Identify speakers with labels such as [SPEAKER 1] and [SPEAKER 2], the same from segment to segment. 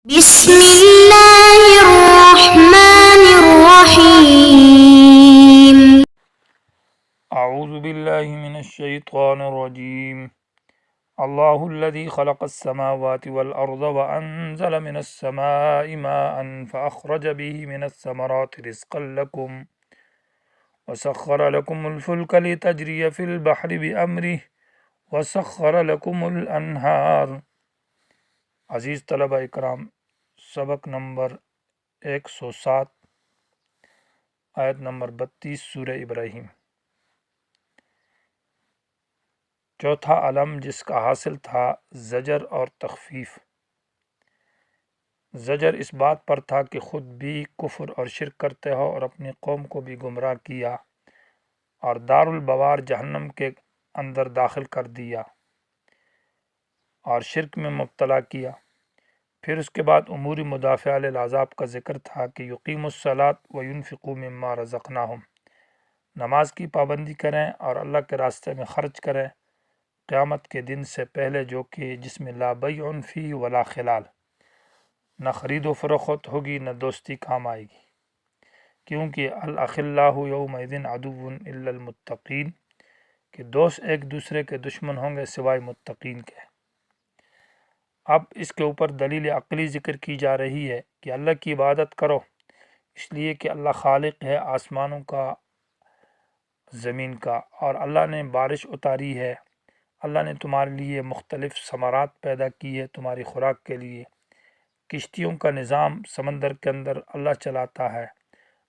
[SPEAKER 1] بسم الله الرحمن الرحيم.
[SPEAKER 2] أعوذ بالله من الشيطان الرجيم. الله الذي خلق السماوات والأرض وأنزل من السماء ماء فأخرج به من الثمرات رزقا لكم وسخر لكم الفلك لتجري في البحر بأمره وسخر لكم الأنهار. عزیز طلبہ اکرام، سبق نمبر 107 آیت نمبر 32 سورہ ابراہیم۔ چوتھا علم جس کا حاصل تھا زجر اور تخفیف۔ زجر اس بات پر تھا کہ خود بھی کفر اور شرک کرتے ہو اور اپنی قوم کو بھی گمراہ کیا اور دارالبوار جہنم کے اندر داخل کر دیا اور شرک میں مبتلا کیا۔ پھر اس کے بعد امور مدافعہ للعذاب کا ذکر تھا کہ یقیم الصلاۃ وینفقوا مما رزقناہم، نماز کی پابندی کریں اور اللہ کے راستے میں خرچ کریں قیامت کے دن سے پہلے، جو کہ جس میں لا بیع فی ولا خلال، نہ خرید و فروخت ہوگی نہ دوستی کام آئے گی، کیونکہ الاخلاء یومئذ عدو الا المتقین، کہ دوست ایک دوسرے کے دشمن ہوں گے سوائے متقین کے۔ اب اس کے اوپر دلیل عقلی ذکر کی جا رہی ہے کہ اللہ کی عبادت کرو، اس لیے کہ اللہ خالق ہے آسمانوں کا زمین کا، اور اللہ نے بارش اتاری ہے، اللہ نے تمہارے لیے مختلف ثمرات پیدا کی ہے تمہاری خوراک کے لیے، کشتیوں کا نظام سمندر کے اندر اللہ چلاتا ہے،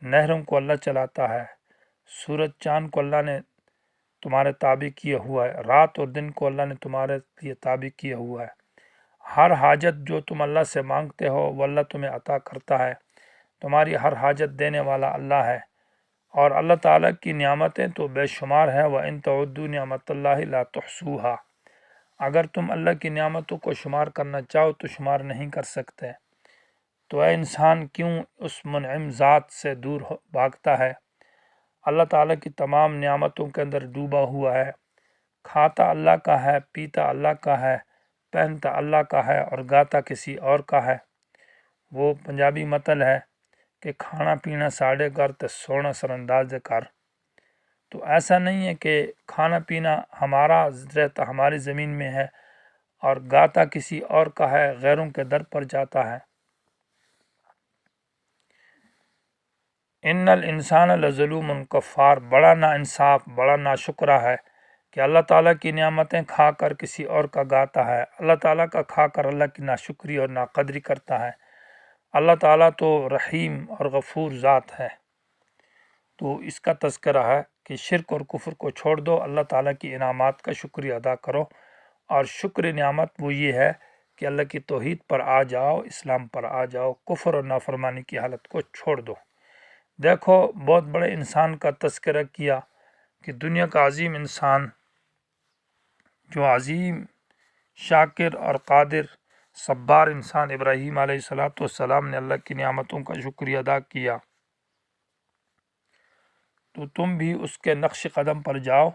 [SPEAKER 2] نہروں کو اللہ چلاتا ہے، سورج چاند کو اللہ نے تمہارے تابع کیا ہوا ہے، رات اور دن کو اللہ نے تمہارے لیے تابع کیا ہوا ہے۔ ہر حاجت جو تم اللہ سے مانگتے ہو وہ اللہ تمہیں عطا کرتا ہے، تمہاری ہر حاجت دینے والا اللہ ہے، اور اللہ تعالیٰ کی نعمتیں تو بے شمار ہیں۔ وَإِن تَعُدُّوا نِعْمَتَ اللَّهِ لَا تُحْصُوهَا، اگر تم اللہ کی نعمتوں کو شمار کرنا چاہو تو شمار نہیں کر سکتے۔ تو اے انسان کیوں اس منعم ذات سے دور بھاگتا ہے؟ اللہ تعالیٰ کی تمام نعمتوں کے اندر ڈوبا ہوا ہے، کھاتا اللہ کا ہے، پیتا اللہ کا ہے، پہنتا اللہ کا ہے اور گاتا کسی اور کا ہے۔ وہ پنجابی متل ہے کہ کھانا پینا ساڑے کر تے سونا سر انداز کر۔ تو ایسا نہیں ہے کہ کھانا پینا ہمارا رہتا ہماری زمین میں ہے اور گاتا کسی اور کا ہے، غیروں کے در پر جاتا ہے۔ ان الانسان لظلوم کفار، بڑا نا انصاف، بڑا ناشکرہ ہے کہ اللہ تعالیٰ کی نعمتیں کھا کر کسی اور کا گاتا ہے، اللہ تعالیٰ کا کھا کر اللہ کی ناشکری اور ناقدری کرتا ہے۔ اللہ تعالیٰ تو رحیم اور غفور ذات ہے۔ تو اس کا تذکرہ ہے کہ شرک اور کفر کو چھوڑ دو، اللہ تعالیٰ کی انعامات کا شکریہ ادا کرو، اور شکر نعمت وہ یہ ہے کہ اللہ کی توحید پر آ جاؤ، اسلام پر آ جاؤ، کفر اور نافرمانی کی حالت کو چھوڑ دو۔ دیکھو بہت بڑے انسان کا تذکرہ کیا کہ دنیا کا عظیم انسان جو عظیم شاکر اور قادر صبار انسان ابراہیم علیہ السلام نے اللہ کی نعمتوں کا شکریہ ادا کیا۔ تو تم بھی اس کے نقش قدم پر جاؤ،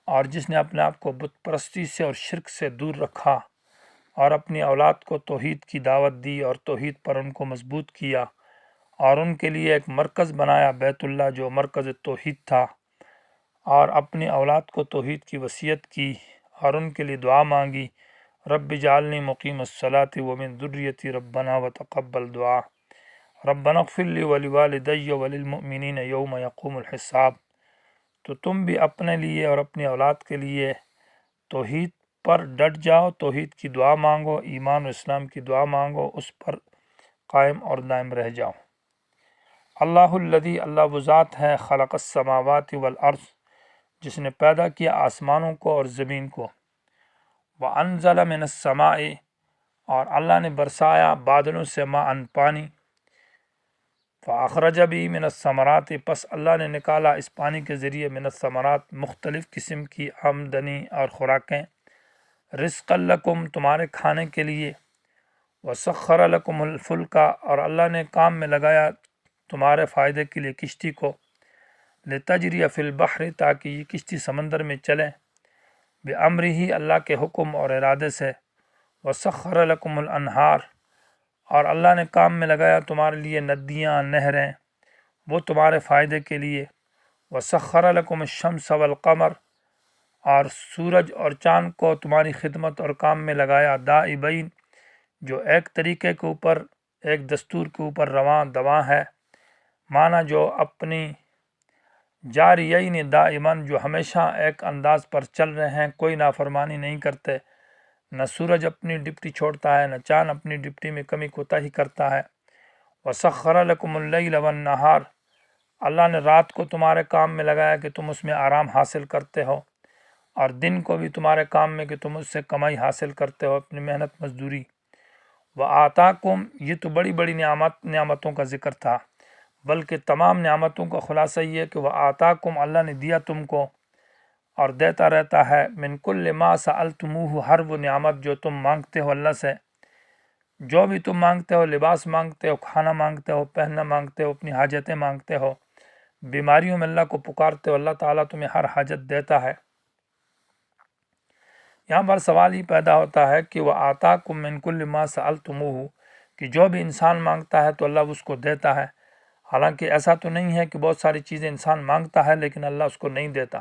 [SPEAKER 2] اور جس نے اپنے آپ کو بت پرستی سے اور شرک سے دور رکھا اور اپنی اولاد کو توحید کی دعوت دی اور توحید پر ان کو مضبوط کیا اور ان کے لیے ایک مرکز بنایا بیت اللہ جو مرکز توحید تھا، اور اپنی اولاد کو توحید کی وصیت کی اور ان کے لیے دعا مانگی، رب اجعلنی مقیم الصلاۃ ومن ذریتی ربنا وتقبل دعا ربنا اغفر لی ولوالدی وللمؤمنین یوم یقوم الحساب۔ تو تم بھی اپنے لیے اور اپنی اولاد کے لیے توحید پر ڈٹ جاؤ، توحید کی دعا مانگو، ایمان و اسلام کی دعا مانگو، اس پر قائم اور دائم رہ جاؤ۔ اللہ الذی، اللہ وہ ذات ہے، خلق السماوات والارض، جس نے پیدا کیا آسمانوں کو اور زمین کو، وانزل من السماء، اور اللہ نے برسایا بادلوں سے ماء پانی، فاخرج بھی من الثمرات، پس اللہ نے نکالا اس پانی کے ذریعے من الثمرات مختلف قسم کی آمدنی اور خوراکیں، رزقا لکم، تمہارے کھانے کے لیے، وسخر لکم الفلک، اور اللہ نے کام میں لگایا تمہارے فائدے کے لیے کشتی کو، لتجری فی البحر، تاکہ یہ کشتی سمندر میں چلے، بامرہ، اللہ کے حکم اور ارادے سے، وسخر لکم الانہار، اور اللہ نے کام میں لگایا تمہارے لیے ندیاں، نہریں، وہ تمہارے فائدے کے لیے۔ وَسَخَّرَ لَكُمُ الشَّمْسَ وَالْقَمَرَ، اور سورج اور چاند کو تمہاری خدمت اور کام میں لگایا، دائبین، جو ایک طریقے کے اوپر، ایک دستور کے اوپر رواں دواں ہے، معنی جو اپنی جاریین دائمن، جو ہمیشہ ایک انداز پر چل رہے ہیں، کوئی نافرمانی نہیں کرتے، نہ سورج اپنی ڈپٹی چھوڑتا ہے، نہ چاند اپنی ڈپٹی میں کمی کوتاہی کرتا ہے۔ وَسَخَّرَ لَكُمُ اللَّيْلَ وَالنَّهَارَ، اللہ نے رات کو تمہارے کام میں لگایا کہ تم اس میں آرام حاصل کرتے ہو، اور دن کو بھی تمہارے کام میں کہ تم اس سے کمائی حاصل کرتے ہو، اپنی محنت مزدوری۔ وَآتَاكُمْ، یہ تو بڑی بڑی نعمتوں کا ذکر تھا، بلکہ تمام نعمتوں کا خلاصہ یہ ہے کہ وَآتَاكُمْ، اللہ نے دیا تم کو اور دیتا رہتا ہے، من کل ما سألتموہ، ہر وہ نعمت جو تم مانگتے ہو اللہ سے، جو بھی تم مانگتے ہو، لباس مانگتے ہو، کھانا مانگتے ہو، پہننا مانگتے ہو، اپنی حاجتیں مانگتے ہو، بیماریوں میں اللہ کو پکارتے ہو، اللہ تعالیٰ تمہیں ہر حاجت دیتا ہے۔ یہاں پر سوال یہ پیدا ہوتا ہے کہ وَآتَاكُم مِّن كُلِّ مَا سَأَلْتُمُوهُ، کہ جو بھی انسان مانگتا ہے تو اللہ اس کو دیتا ہے۔ حالانکہ ایسا تو نہیں ہے کہ بہت ساری چیزیں انسان مانگتا ہے لیکن اللہ اس کو نہیں دیتا۔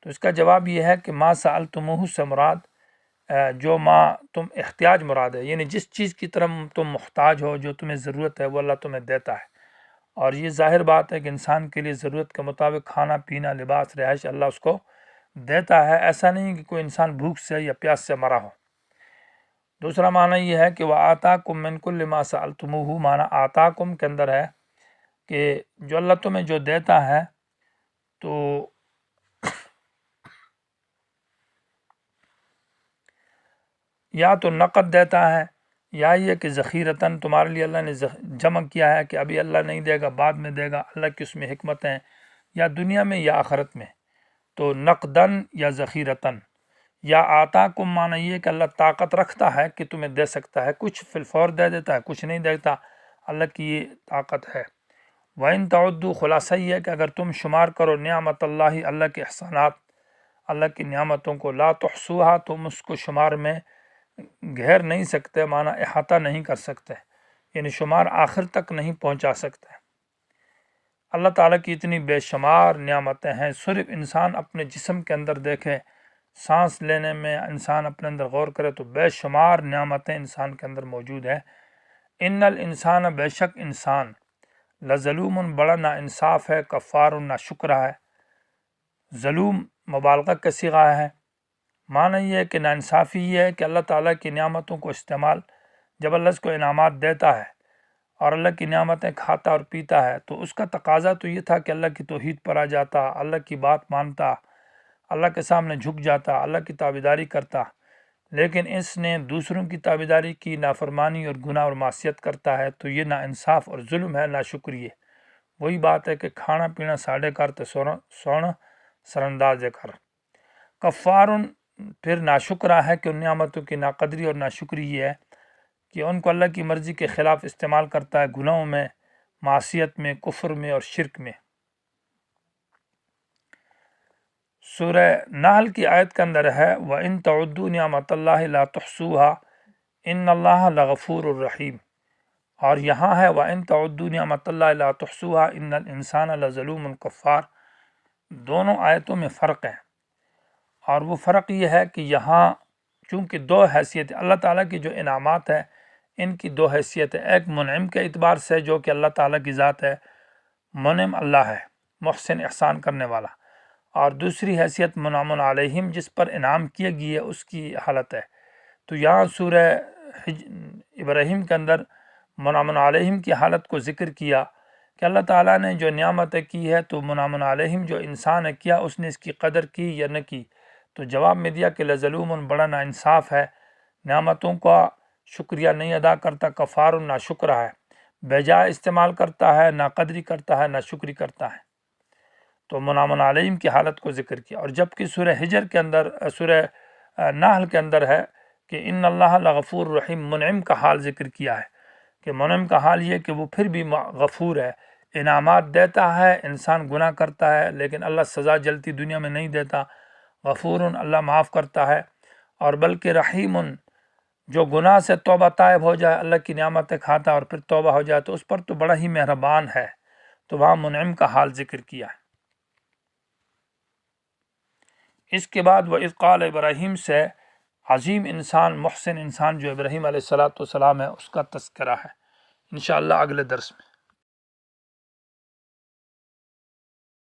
[SPEAKER 2] تو اس کا جواب یہ ہے کہ ما سألتموہ سے مراد جو ما تم احتیاج مراد ہے، یعنی جس چیز کی طرف تم محتاج ہو، جو تمہیں ضرورت ہے، وہ اللہ تمہیں دیتا ہے۔ اور یہ ظاہر بات ہے کہ انسان کے لیے ضرورت کے مطابق کھانا پینا، لباس، رہائش اللہ اس کو دیتا ہے، ایسا نہیں کہ کوئی انسان بھوک سے یا پیاس سے مرا ہو۔ دوسرا معنی یہ ہے کہ وَآتَاكُم مِّن كُلِّ مَا سَأَلْتُمُوهُ، معنی آتاکم کے اندر ہے کہ جو اللہ تمہیں جو دیتا ہے تو یا تو نقد دیتا ہے، یا یہ کہ ذخیرتاً تمہارے لیے اللہ نے جمع کیا ہے کہ ابھی اللہ نہیں دے گا، بعد میں دے گا، اللہ کی اس میں حکمت ہیں، یا دنیا میں یا آخرت میں، تو نقداً یا ذخیرتاً۔ یا آتاکم معنی یہ کہ اللہ طاقت رکھتا ہے کہ تمہیں دے سکتا ہے، کچھ فی الفور دے دیتا ہے، کچھ نہیں دیتا، اللہ کی یہ طاقت ہے۔ وَإِن تَعُدُّوا، خلاصہ یہ ہے کہ اگر تم شمار کرو نعمت اللہ، اللہ کے احسانات، اللہ کی نعمتوں کو، لا تحصوها، تم اس کو شمار میں گھیر نہیں سکتے، معنی احاطہ نہیں کر سکتے، یعنی شمار آخر تک نہیں پہنچا سکتے۔ اللہ تعالیٰ کی اتنی بے شمار نعمتیں ہیں، صرف انسان اپنے جسم کے اندر دیکھے، سانس لینے میں انسان اپنے اندر غور کرے تو بے شمار نعمتیں انسان کے اندر موجود ہیں۔ ان الانسان، بے شک انسان، لظلوم، بڑا نا انصاف ہے، کفار، نا شکر ہے۔ ظلوم مبالغہ کا صیغہ ہے، معنی یہ ہے کہ ناانصافی یہ ہے کہ اللہ تعالیٰ کی نعمتوں کو استعمال، جب اللہ اس کو انعامات دیتا ہے اور اللہ کی نعمتیں کھاتا اور پیتا ہے تو اس کا تقاضا تو یہ تھا کہ اللہ کی توحید پر آ جاتا، اللہ کی بات مانتا، اللہ کے سامنے جھک جاتا، اللہ کی تابعداری کرتا، لیکن اس نے دوسروں کی تابعداری کی، نافرمانی اور گناہ اور معصیت کرتا ہے، تو یہ ناانصاف اور ظلم ہے، ناشکری ہے۔ وہی بات ہے کہ کھانا پینا ساڑھے کر تے سونا سرانداز کر۔ کفارن، پھر ناشکرہ ہے کہ ان نعمتوں کی ناقدری اور ناشکری یہ ہے کہ ان کو اللہ کی مرضی کے خلاف استعمال کرتا ہے، گناہوں میں، معصیت میں، کفر میں اور شرک میں۔ سورہ نحل کی آیت کے اندر ہے وَإِن تَعُدُّوا نِعْمَتَ اللَّهِ لَا تُحْصُوهَا إِنَّ اللَّهَ لَغَفُورٌ رَحِيمٌ، اور یہاں ہے وَإِن تَعُدُّوا نِعْمَتَ اللَّهِ لَا تُحْصُوهَا إِنَّ الْإِنسَانَ لَظَلُومٌ كَفَّارٌ۔ دونوں آیتوں میں فرق ہے، اور وہ فرق یہ ہے کہ یہاں چونکہ دو حیثیت اللہ تعالیٰ کی جو انعامات ہے ان کی دو حیثیت ہے، ایک منعم کے اعتبار سے جو کہ اللہ تعالیٰ کی ذات ہے، منعم اللہ ہے، محسن احسان کرنے والا، اور دوسری حیثیت منعم علیہم جس پر انعام کیا گیا ہے اس کی حالت ہے۔ تو یہاں سورہ ابراہیم کے اندر منعم علیہم کی حالت کو ذکر کیا کہ اللہ تعالیٰ نے جو نعمتیں کی ہے تو منعم علیہم جو انسان ہے کیا اس نے اس کی قدر کی یا نہ کی، تو جواب میں دیا کہ لظلوم، بڑا نا انصاف ہے، نعمتوں کا شکریہ نہیں ادا کرتا، کفار، نا شکر ہے، بے جائے استعمال کرتا ہے، نا قدری کرتا ہے، نا شکری کرتا ہے، تو منعم علیہم کی حالت کو ذکر کیا۔ اور جبکہ سورہ ہجر کے اندر، سورہ نحل کے اندر ہے کہ ان اللہ لغفور رحیم، منعم کا حال ذکر کیا ہے کہ منعم کا حال یہ کہ وہ پھر بھی غفور ہے، انعامات دیتا ہے، انسان گناہ کرتا ہے لیکن اللہ سزا جلتی دنیا میں نہیں دیتا، غفور، اللہ معاف کرتا ہے، اور بلکہ رحیم، جو گناہ سے توبہ طائب ہو جائے، اللہ کی نعمتیں کھاتا اور پھر توبہ ہو جائے تو اس پر تو بڑا ہی مہربان ہے۔ تو وہاں منعم کا حال ذکر کیا ہے۔ اس کے بعد وہ اذ قال ابراہیم سے عظیم انسان، محسن انسان جو ابراہیم علیہ السلام ہے، اس کا تذکرہ ہے، انشاءاللہ اگلے درس میں۔